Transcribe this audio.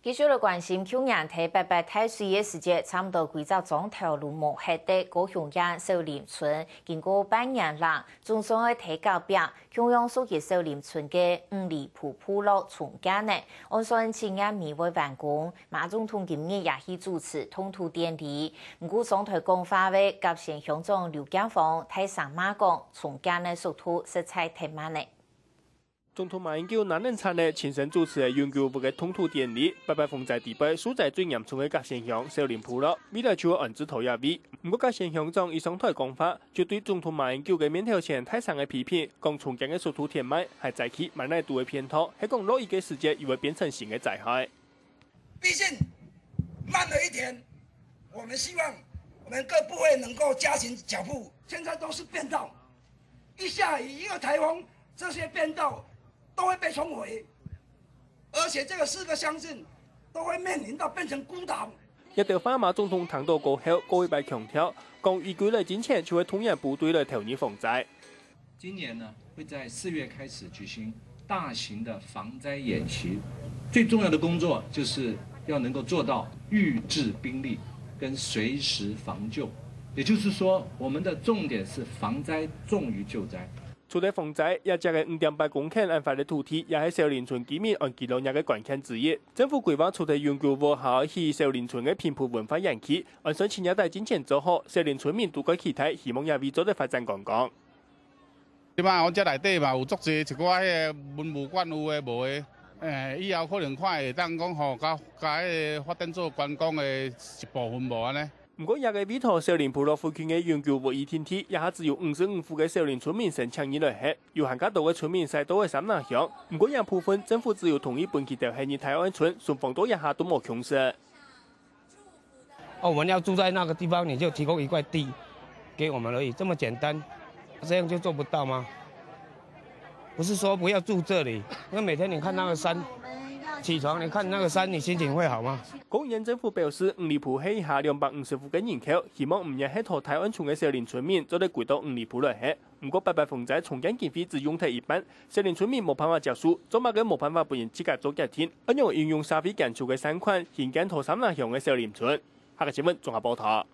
繼續來關心去年睇八八太歲嘅時節，差唔多幾隻莊頭路幕黑的高雄縣秀林村，經過半年啦，總算喺睇告表，中央屬於秀林村嘅5里鋪路重建呢，按算前年未會完工，馬總統今日也去主持通土典禮，唔過總台講話為甲縣鄉長劉建峰睇上馬講重建嘅速度實在太慢呢。總統馬英九那年參呢親身主持嘅永久部嘅通土典禮，八八風災地區所在最嚴重嘅甲縣鄉秀林鋪路，未來就會安置頭也位。唔過甲縣鄉長以上台講法，就對總統馬英九嘅面頭前太上嘅批評，講重建嘅速度填滿，係再起蠻大度嘅偏袒，係講落雨嘅時節又會變成新嘅災害。畢竟慢了一點，我們希望我們各部會能夠加緊腳步。現在都是變道，一下雨一個颱風，這些變道都會被沖毀，而且這個4個鄉鎮都會面臨到變成孤島。一條馬總統談到過後，過一擺強調，講預計來今前就會統一部隊來投入防災。今年呢會在4月開始舉行大型的防災演習，最重要的工作就是要能夠做到預置兵力跟隨時防救，也就是說，我們的重點是防災重於救災。除了防災，也只嘅5.8公頃安排嘅土地，也係秀林村居民安記錄嘅關鍵之一。政府規劃出台永久屋下去秀林村嘅平埔文化園區，按算前日大之前做好，秀林村民都該期待，希望也為做啲發展講講。即嘛，我遮內底嘛有足濟一寡迄個文物館有誒無誒，以後可能看會當講吼，甲迄個發展做觀光嘅一部分無安尼。唔過，也個委託秀林鋪路附近嘅永久屋議天梯，也係只有55戶嘅秀林村民申請而來嘅，有限較多嘅村民曬到嘅三南鄉。唔過，也部分政府只有同意搬去到係日台灣村，順豐到一下都冇強勢。我們要住在那個地方，你就提供一塊地給我們而已，這麼簡單，這樣就做不到嗎？不是說不要住這裡，因為每天你看那個山。起床，你看那個山，你心情會好嗎？高縣政府表示，5里鋪係下250戶嘅人口，希望唔日喺台灣村嘅秀林村民做得歸到5里鋪來嘅。唔過八八風災重建經費只用睇一半，秀林村民冇辦法接受，做乜嘅冇辦法俾人自己做決定，一樣運用社會建築嘅善款，興建台三南鄉嘅秀林村。下個新聞綜合報道。